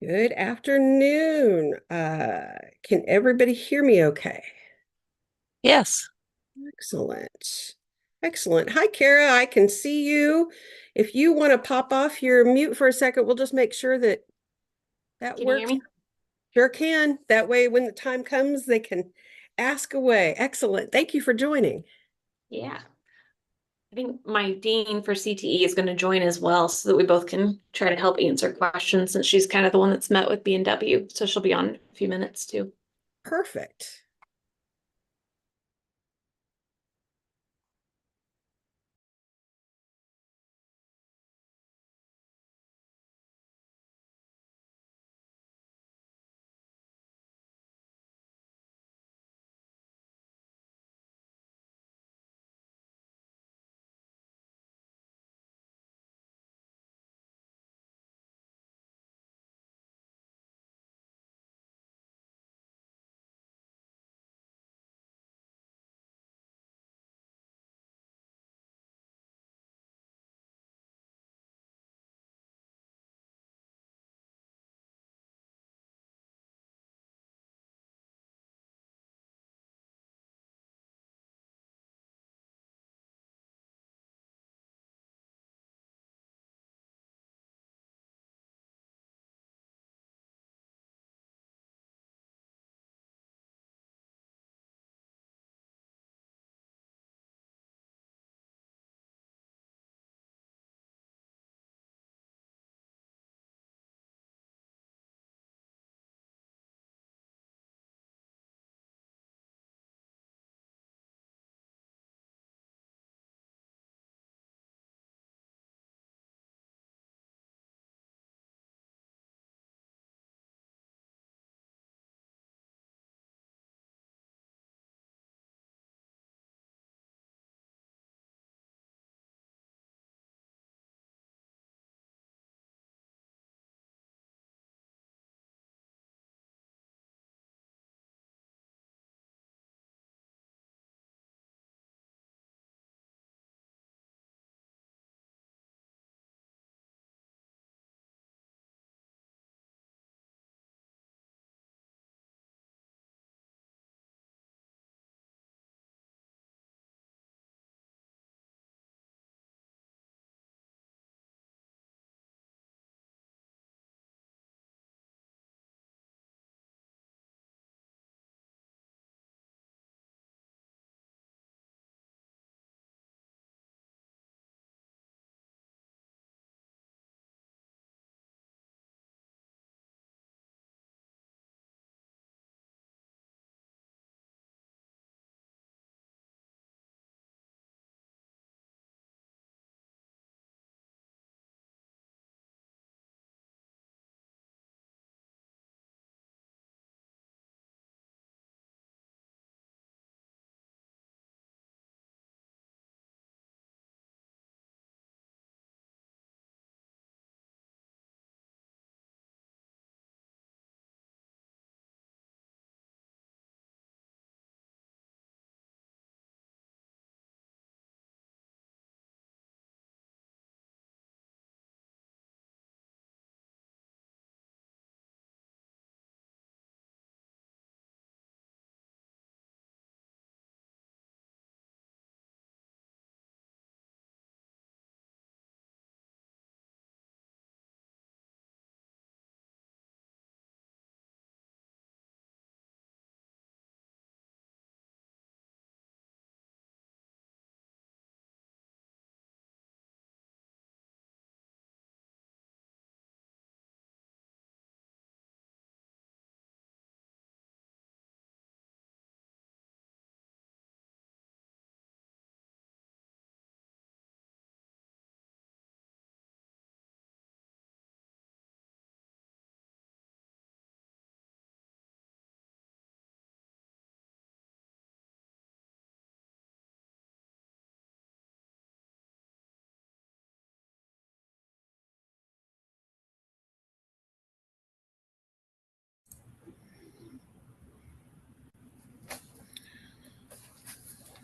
Good afternoon. Can everybody hear me okay? Yes. Excellent. Excellent. Hi, Kara. I can see you. If you want to pop off your mute for a second, we'll just make sure that that Can you hear works. me? Sure can. That way, when the time comes, they can ask away. Excellent. Thank you for joining. Yeah. I think my dean for CTE is going to join as well so that we both can try to help answer questions since she's kind of the one that's met with B&W. So she'll be on in a few minutes too. Perfect.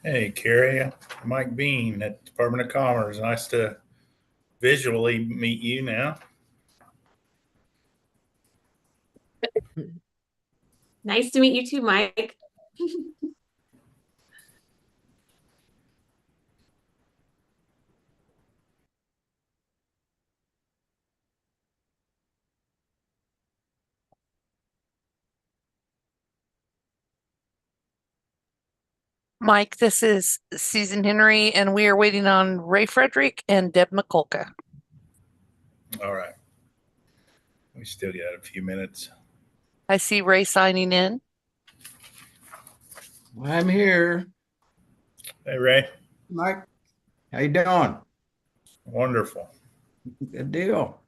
Hey, Carrie, Mike Bean at Department of Commerce. Nice to visually meet you now. Nice to meet you too, Mike. Mike, this is Susan Henry, and we are waiting on Ray Frederick and Deb McCulka. All right. We still got a few minutes. I see Ray signing in. I'm here. Hey, Ray. Mike, how you doing? Wonderful. Good deal.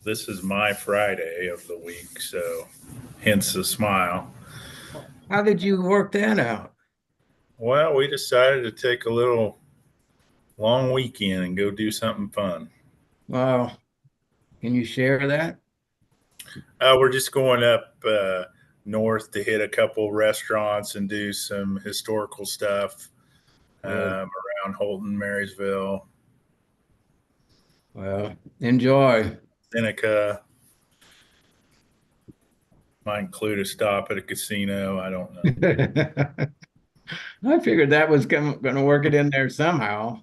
This is my Friday of the week, so hence the smile. How did you work that out? Well, we decided to take a little long weekend and go do something fun. Well, can you share that? We're just going up north to hit a couple restaurants and do some historical stuff around Holton, Marysville, Well, enjoy. Seneca. Might include a stop at a casino. I don't know. I figured that was going to work it in there somehow.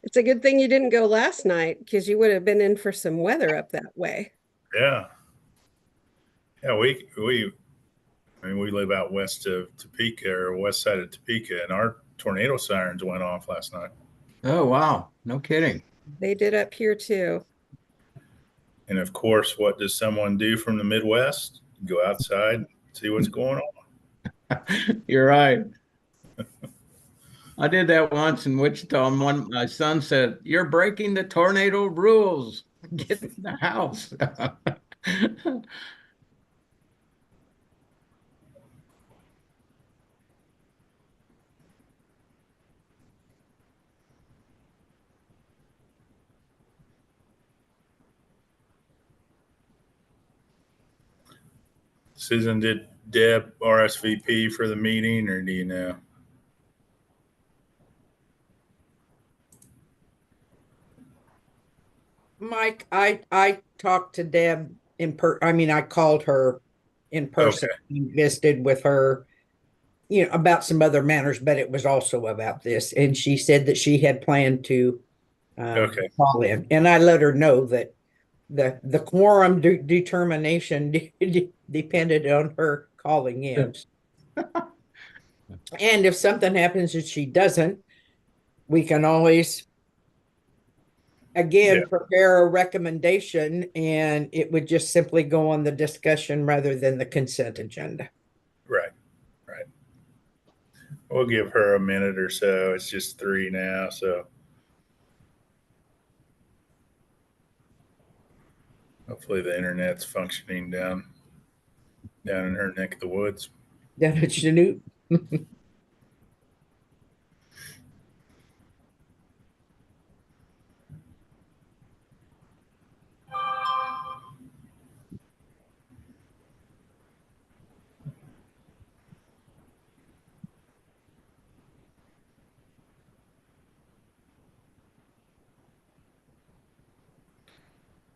It's a good thing you didn't go last night because you would have been in for some weather up that way. Yeah. Yeah, I mean, we live out west of Topeka or west side of Topeka, and our tornado sirens went off last night. Oh, wow. No kidding. They did up here too. And of course, what does someone do from the Midwest? Go outside, see what's going on. You're right. I did that once in Wichita, and my son said, "You're breaking the tornado rules. Get in the house." Susan, did Deb RSVP for the meeting, or do you know? Mike, I talked to Deb I called her in person and visited with her, about some other matters, but it was also about this. And she said that she had planned to Okay. call in. And I let her know that the quorum determination depended on her calling in. And if something happens that she doesn't, we can always again prepare a recommendation, and it would just simply go on the discussion rather than the consent agenda. Right. We'll give her a minute or so. It's just 3 now, so hopefully the internet's functioning down in her neck of the woods. Down at Chanute.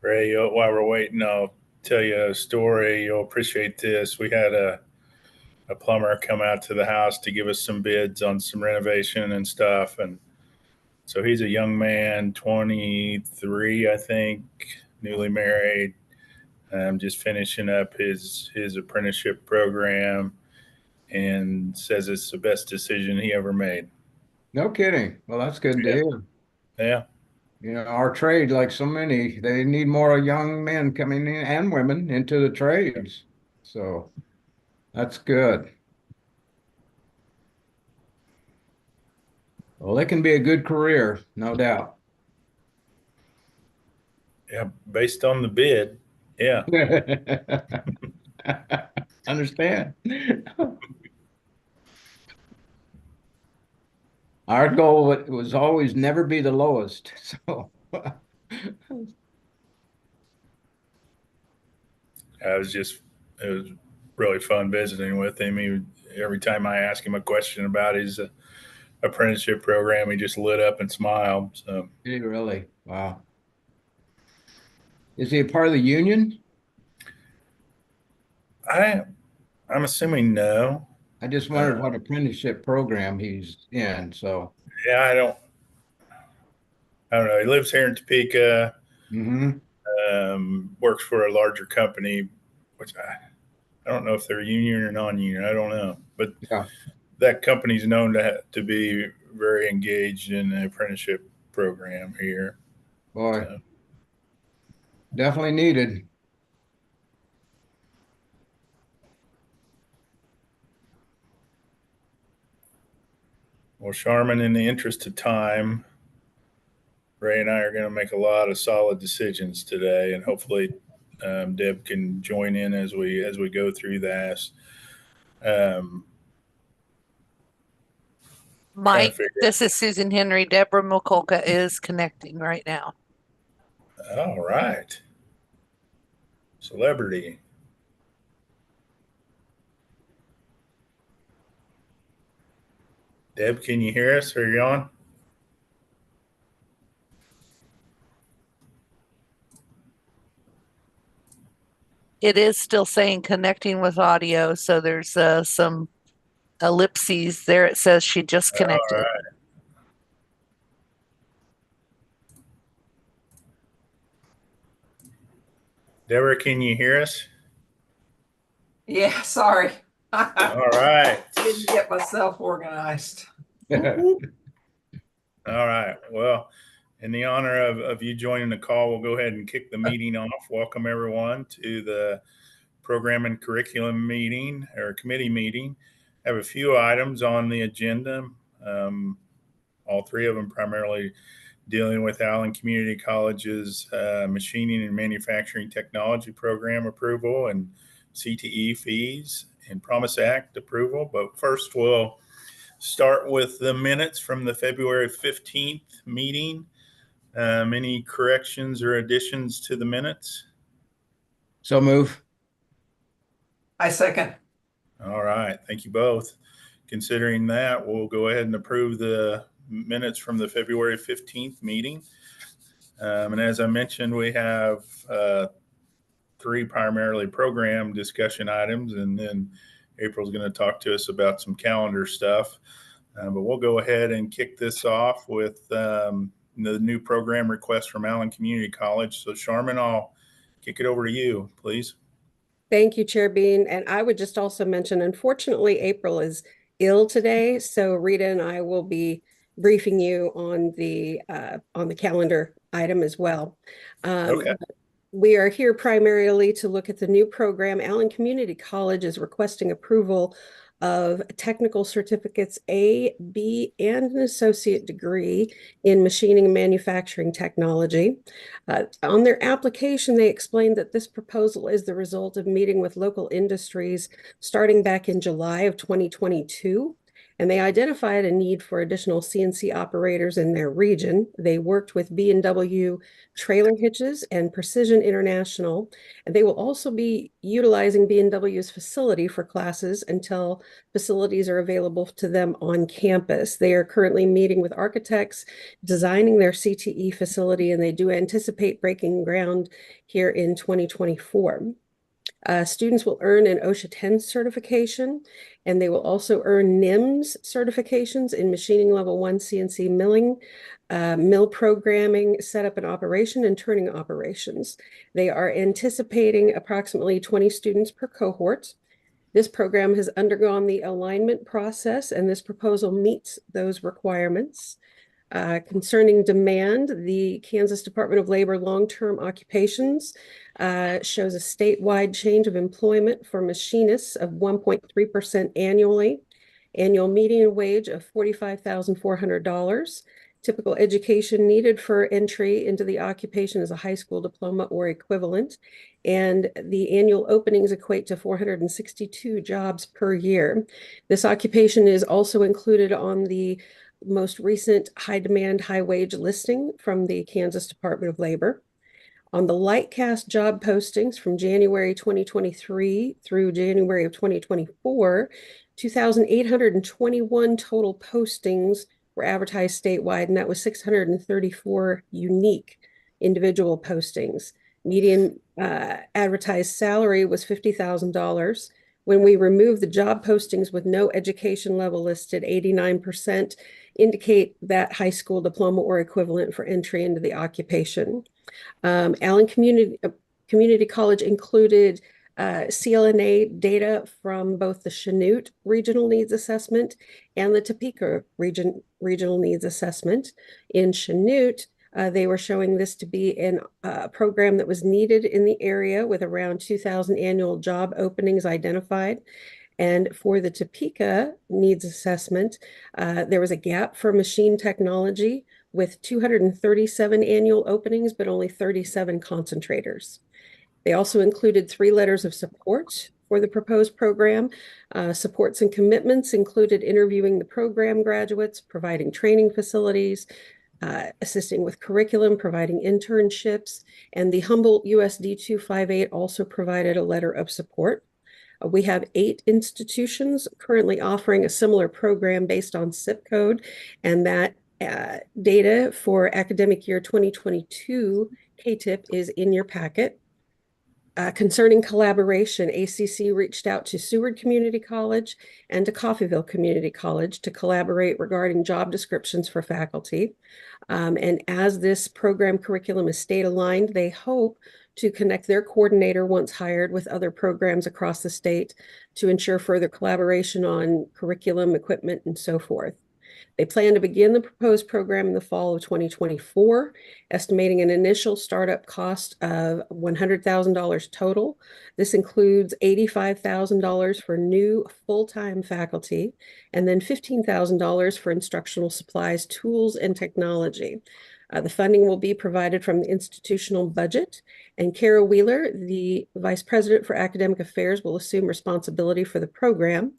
Ray, while we're waiting, I'll tell you a story. You'll appreciate this. We had a plumber come out to the house to give us some bids on some renovation and stuff. And so he's a young man, 23, I think, newly married, just finishing up his apprenticeship program, and says it's the best decision he ever made. No kidding. Well, that's good to hear. Yeah. Our trade, like so many, they need more young men coming in and women into the trades. So that's good. Well, it can be a good career, no doubt. Yeah. Based on the bid. Yeah. Understand. Our goal was always never be the lowest. So It was really fun visiting with him. Every time I ask him a question about his apprenticeship program, he just lit up and smiled. So Did he really? Wow. Is he a part of the union? I'm assuming no. I just wondered what apprenticeship program he's in. So, Yeah, I don't know. He lives here in Topeka. mhm. Works for a larger company, which I don't know if they're union or non-union. I don't know, but Yeah, that company's known to be very engaged in the apprenticeship program here. boy, So, definitely needed. well, Charmin, in the interest of time, Ray and I are going to make a lot of solid decisions today, and hopefully Deb can join in as we go through this. Um, trying to Mike, figure this is Susan Henry. Deborah Mikulka is connecting right now. All right, celebrity. Deb, can you hear us? Are you on? It is still saying connecting with audio, so there's some ellipses there. It says she just All connected. right. Deborah, can you hear us? Yeah, sorry. All right. Didn't get myself organized. All right. Well, in the honor of you joining the call, we'll go ahead and kick the meeting off. Welcome everyone to the program and curriculum meeting or committee meeting. I have a few items on the agenda. All three of them primarily dealing with Allen Community College's machining and manufacturing technology program approval and CTE fees and Promise Act approval. But first, we'll start with the minutes from the February 15th meeting. Any corrections or additions to the minutes? So move. I second. All right. Thank you both. Considering that, we'll go ahead and approve the minutes from the February 15th meeting. And as I mentioned, we have three primarily program discussion items, and then April's going to talk to us about some calendar stuff. But we'll go ahead and kick this off with the new program request from Allen Community College. So Charmin, I'll kick it over to you, please. Thank you, Chair Bean. And I would just also mention, unfortunately, April is ill today, so Rita and I will be briefing you on the calendar item as well. Okay. We are here primarily to look at the new program. Allen Community College is requesting approval of technical certificates A, B, and an associate degree in machining and manufacturing technology. On their application, they explained that this proposal is the result of meeting with local industries starting back in July of 2022. And they identified a need for additional CNC operators in their region. They worked with B&W Trailer Hitches and Precision International, and they will also be utilizing B&W's facility for classes until facilities are available to them on campus. They are currently meeting with architects, designing their CTE facility, and they do anticipate breaking ground here in 2024. Students will earn an OSHA 10 certification, and they will also earn NIMS certifications in machining level 1 CNC milling, mill programming, setup and operation, and turning operations. They are anticipating approximately 20 students per cohort. This program has undergone the alignment process, and this proposal meets those requirements. Concerning demand, the Kansas Department of Labor long-term occupations shows a statewide change of employment for machinists of 1.3% annually, annual median wage of $45,400. Typical education needed for entry into the occupation is a high school diploma or equivalent, and the annual openings equate to 462 jobs per year. This occupation is also included on the most recent high demand, high wage listing from the Kansas Department of Labor. On the Lightcast job postings from January 2023 through January of 2024, 2,821 total postings were advertised statewide, and that was 634 unique individual postings. Median advertised salary was $50,000. When we remove the job postings with no education level listed, 89% indicate that high school diploma or equivalent for entry into the occupation. Allen Community College included CLNA data from both the Chanute Regional Needs Assessment and the Topeka Regional Needs Assessment. In Chanute, they were showing this to be a program that was needed in the area with around 2,000 annual job openings identified. And for the Topeka Needs Assessment, there was a gap for machine technology with 237 annual openings, but only 37 concentrators. They also included 3 letters of support for the proposed program. Supports and commitments included interviewing the program graduates, providing training facilities, assisting with curriculum, providing internships, and the Humboldt USD 258 also provided a letter of support. We have 8 institutions currently offering a similar program based on zip code, and that data for academic year 2022 KTIP is in your packet. Concerning collaboration, ACC reached out to Seward Community College and to Coffeyville Community College to collaborate regarding job descriptions for faculty. And as this program curriculum is state aligned, they hope to connect their coordinator once hired with other programs across the state to ensure further collaboration on curriculum, equipment, and so forth. They plan to begin the proposed program in the fall of 2024, estimating an initial startup cost of $100,000 total. This includes $85,000 for new full-time faculty, and then $15,000 for instructional supplies, tools, and technology. The funding will be provided from the institutional budget, and Kara Wheeler, the Vice President for Academic Affairs, will assume responsibility for the program.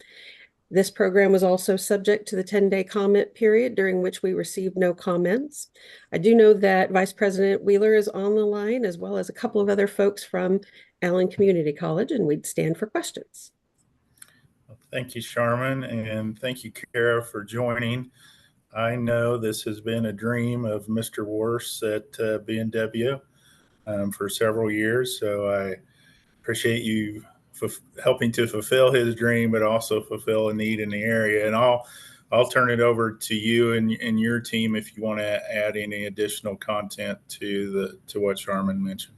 This program was also subject to the 10-day comment period, during which we received no comments. I do know that Vice President Wheeler is on the line, as well as a couple of other folks from Allen Community College, and we'd stand for questions. Thank you, Sharman, and thank you, Kara, for joining. I know this has been a dream of Mr. Worse at B&W for several years, so I appreciate you helping to fulfill his dream, but also fulfill a need in the area. And I'll turn it over to you and your team if you want to add any additional content to what Sharman mentioned.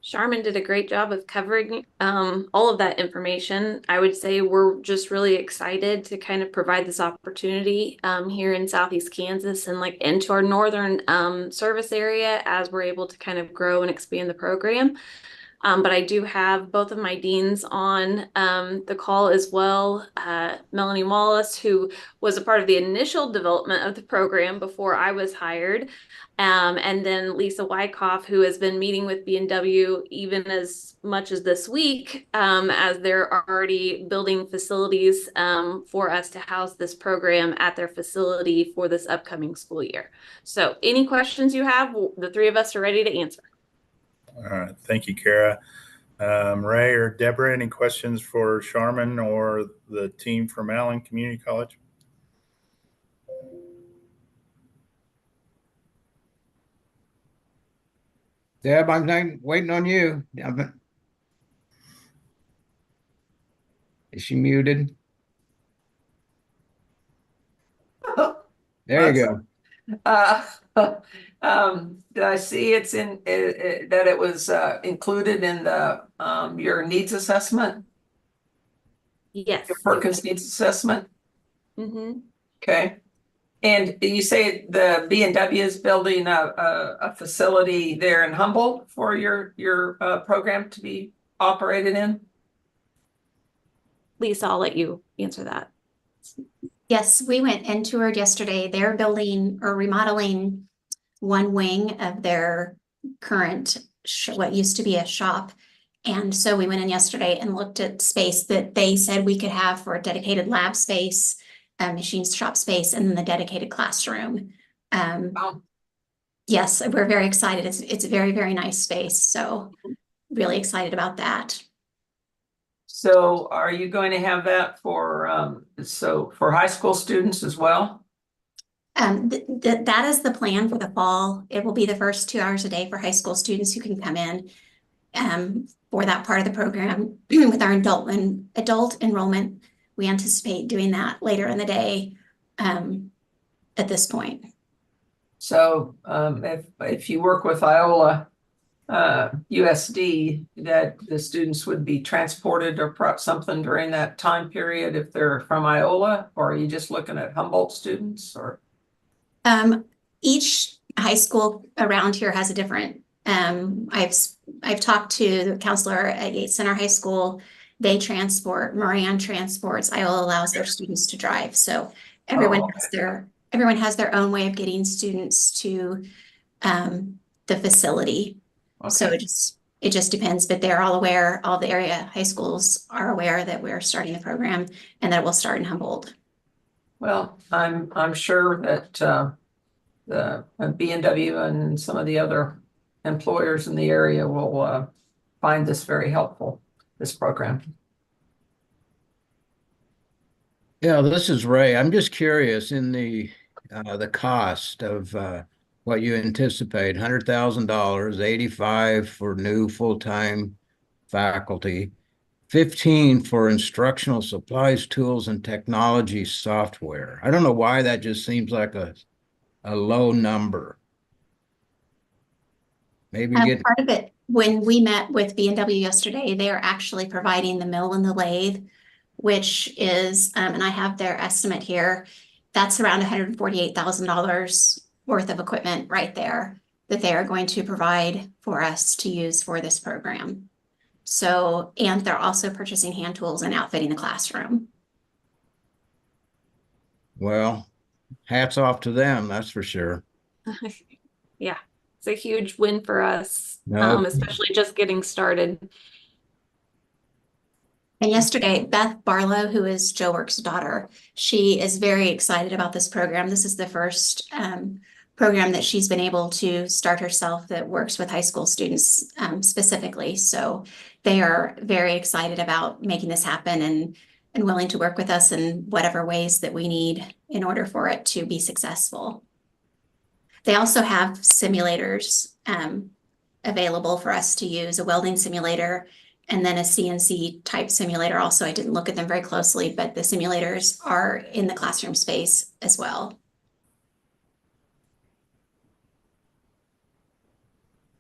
Sharman did a great job of covering all of that information. I would say we're just really excited to kind of provide this opportunity here in Southeast Kansas and like into our northern service area as we're able to kind of grow and expand the program. But I do have both of my deans on the call as well. Melanie Wallace, who was a part of the initial development of the program before I was hired. And then Lisa Wyckoff, who has been meeting with B&W even as much as this week, as they're already building facilities for us to house this program at their facility for this upcoming school year. So any questions you have, the 3 of us are ready to answer. All right. Thank you, Kara. Ray or Deborah, any questions for Sharman or the team from Allen Community College? Deb, I'm waiting on you. Is she muted? There you go. Did I see it's in that it was included in the your needs assessment? Yes. Your Perkins needs assessment? Mm-hmm. Okay. And you say the B&W is building a facility there in Humboldt for your program to be operated in? Lisa, I'll let you answer that. Yes, we went and toured yesterday. They're building or remodeling one wing of their current, what used to be a shop. And so we went in yesterday and looked at space that they said we could have for a dedicated lab space, machine shop space, and then the dedicated classroom. Wow. Yes, we're very excited. It's a very, very nice space. So really excited about that. So are you going to have that for, so for high school students as well? That is the plan for the fall. It will be the first 2 hours a day for high school students who can come in for that part of the program with our adult enrollment. We anticipate doing that later in the day at this point. So if you work with Iola USD, that the students would be transported or something during that time period if they're from Iola, or are you just looking at Humboldt students or? Each high school around here has a different, I've talked to the counselor at Yates Center High School. They transport, Moran transports, Iola allows their students to drive. So everyone has their own way of getting students to the facility. So Okay. it just depends, but they're all aware, all the area high schools are aware that we're starting the program and that it will start in Humboldt. Well, I'm sure that the B&W and some of the other employers in the area will find this very helpful, this program. Yeah, this is Ray. I'm just curious in the cost of what you anticipate, $100,000, 85 for new full-time faculty, 15 for instructional supplies, tools, and technology software. I don't know why that just seems like a low number. Maybe get Part of it, when we met with B&W yesterday, they are actually providing the mill and the lathe, which is, and I have their estimate here, that's around $148,000 worth of equipment right there that they are going to provide for us to use for this program. So, and they're also purchasing hand tools and outfitting the classroom. well, hats off to them, that's for sure. Yeah, it's a huge win for us, No. especially just getting started. And yesterday, Beth Barlow, who is Joe Work's daughter, she is very excited about this program. This is the first program that she's been able to start herself that works with high school students specifically. So they are very excited about making this happen and willing to work with us in whatever ways that we need in order for it to be successful. They also have simulators available for us to use, a welding simulator, and then a CNC type simulator. Also, I didn't look at them very closely, but the simulators are in the classroom space as well.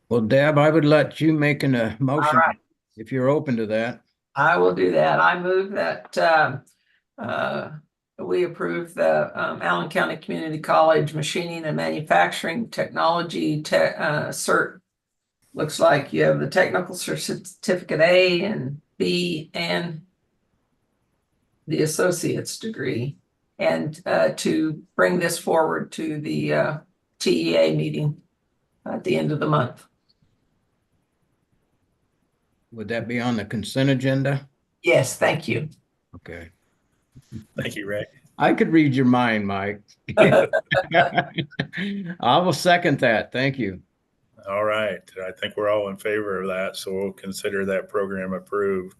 Well, Deb, I would let you make a motion All right. if you're open to that. I will do that. I move that we approve the Allen County Community College Machining and Manufacturing Technology cert. Looks like you have the technical certificate A and B and the associate's degree, and to bring this forward to the TEA meeting at the end of the month. Would that be on the consent agenda? Yes, thank you. Okay. Thank you, Ray. I could read your mind, Mike. I will second that. Thank you. All right. I think we're all in favor of that, so we'll consider that program approved.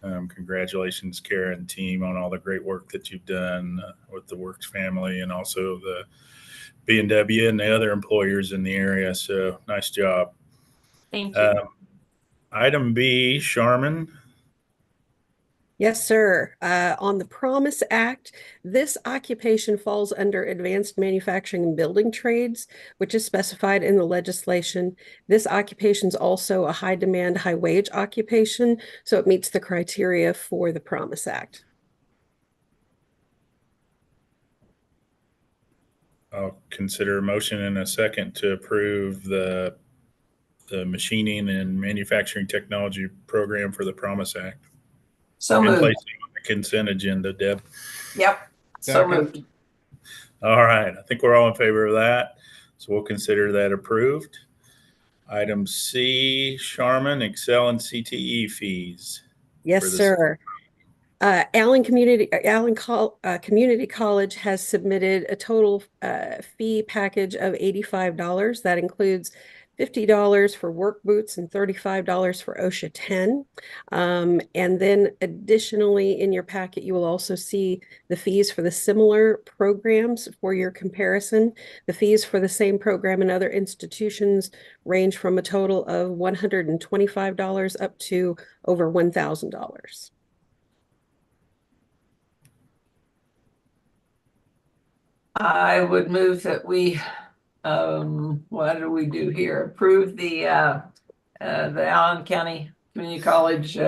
Congratulations, Kara and team, on all the great work that you've done with the Works family and also the B&W and the other employers in the area. So nice job. Thank you. Item B, Sharman. Yes, sir. On the Promise Act, this occupation falls under advanced manufacturing and building trades, which is specified in the legislation. This occupation is also a high demand, high wage occupation, so it meets the criteria for the Promise Act. I'll consider a motion in a second to approve the machining and manufacturing technology program for the Promise Act. So And moved. placing on the consent agenda, Deb. Yep. So Second. moved. All right. I think we're all in favor of that. So we'll consider that approved. Item C, Sharman, Excel and CTE fees. Yes, For this- sir. Community College has submitted a total fee package of $85. That includes $50 for work boots and $35 for OSHA 10. And then additionally in your packet, you will also see the fees for the similar programs for your comparison. The fees for the same program in other institutions range from a total of $125 up to over $1,000. I would move that we, what do we do here? Approve the Allen County Community College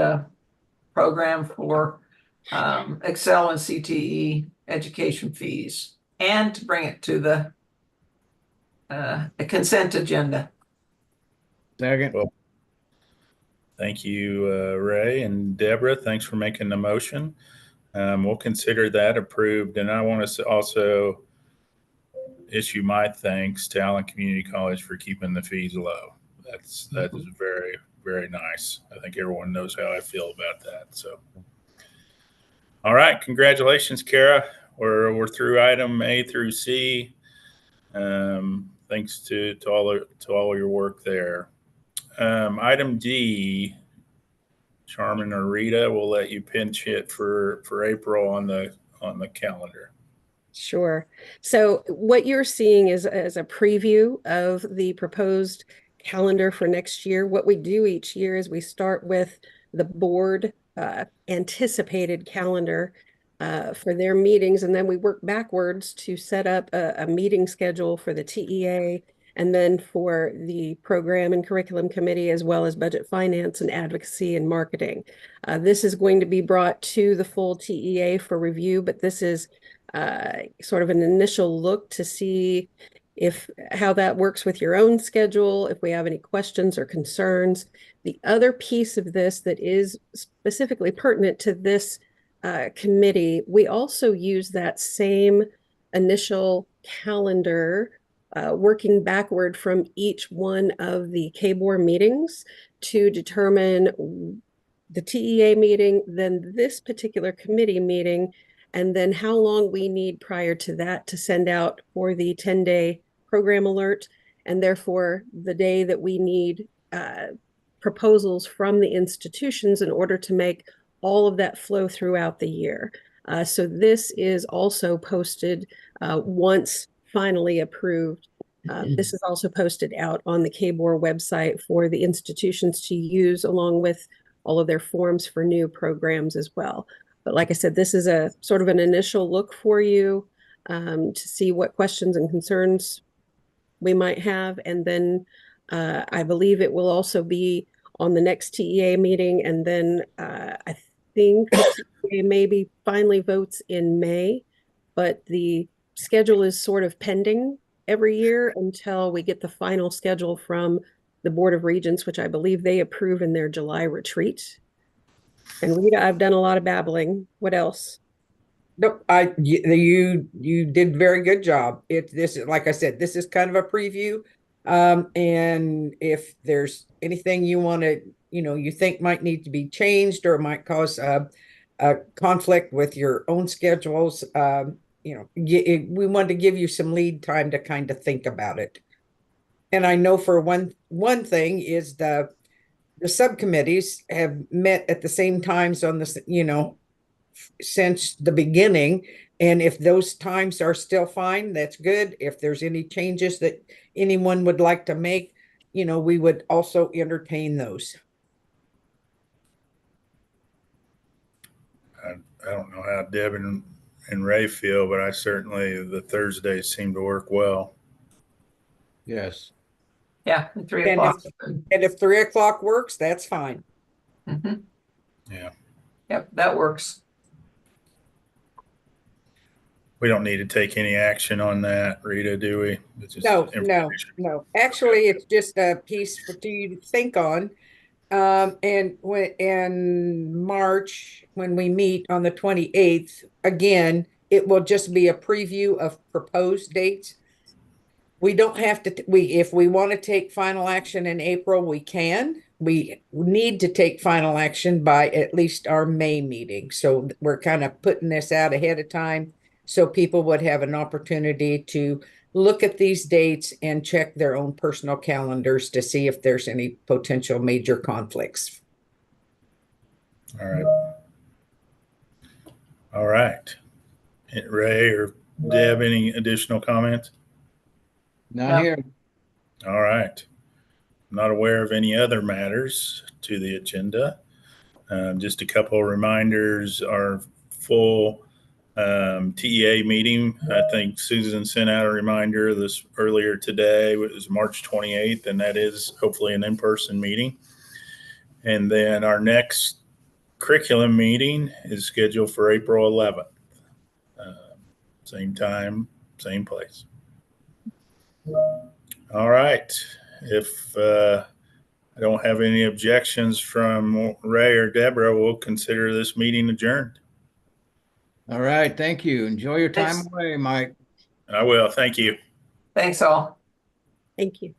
program for Excel and CTE education fees, and to bring it to the consent agenda. Second. Well, thank you, Ray and Deborah. Thanks for making the motion. We'll consider that approved. And I want to also issue my thanks to Allen Community College for keeping the fees low. That is very, very nice. I think everyone knows how I feel about that. So, all right, congratulations, Kara. We're through item A through C. Thanks to all your work there. Item D, Charmin or Rita, we'll let you pinch hit for April on the calendar. Sure. So what you're seeing is as a preview of the proposed calendar for next year. What we do each year is we start with the board anticipated calendar for their meetings, and then we work backwards to set up a meeting schedule for the TEA, and then for the program and curriculum committee, as well as budget finance and advocacy and marketing. This is going to be brought to the full TEA for review, but this is sort of an initial look to see how that works with your own schedule, if we have any questions or concerns. The other piece of this that is specifically pertinent to this committee, we also use that same initial calendar working backward from each one of the KBOR meetings to determine the TEA meeting, then this particular committee meeting, and then how long we need prior to that to send out for the 10-day program alert, and therefore the day that we need proposals from the institutions in order to make all of that flow throughout the year. So this is also posted once finally approved. This is also posted out on the KBOR website for the institutions to use, along with all of their forms for new programs as well. But like I said, this is a sort of an initial look for you to see what questions and concerns we might have. And then I believe it will also be on the next TEA meeting. And then I think the TEA maybe finally votes in May, but the schedule is sort of pending every year until we get the final schedule from the Board of Regents, which I believe they approve in their July retreat. And Rita, I've done a lot of babbling. What else? Nope, you did very good job. This is, like I said, this is kind of a preview. And if there's anything you want to, you think might need to be changed or might cause a conflict with your own schedules, we wanted to give you some lead time to kind of think about it. And I know for one thing is the subcommittees have met at the same times on this, since the beginning. And if those times are still fine, that's good. If there's any changes that anyone would like to make, we would also entertain those. I don't know how Deb and Ray feel, but the Thursdays seem to work well. Yes. Yeah, 3 o'clock. And if 3 o'clock works, that's fine. Mm-hmm. Yeah. Yep, that works. We don't need to take any action on that, Rita, do we? No. Actually, it's just a piece for you to think on. And in March, when we meet on the 28th, again, it will just be a preview of proposed dates. We don't have to, if we want to take final action in April, we can. we need to take final action by at least our May meeting. So we're kind of putting this out ahead of time so people would have an opportunity to look at these dates and check their own personal calendars to see if there's any potential major conflicts. All right. All right. Ray or Deb, any additional comments? Not No. here. All right. I'm not aware of any other matters to the agenda. Just a couple of reminders. Our full TEA meeting, I think Susan sent out a reminder this earlier today. It was March 28th, and that is hopefully an in-person meeting. And then our next curriculum meeting is scheduled for April 11th. Same time, same place. All right. If I don't have any objections from Ray or Deborah, we'll consider this meeting adjourned. All right. Thank you. Enjoy your time Thanks. away, Mike. I will. Thank you. Thanks all. Thank you.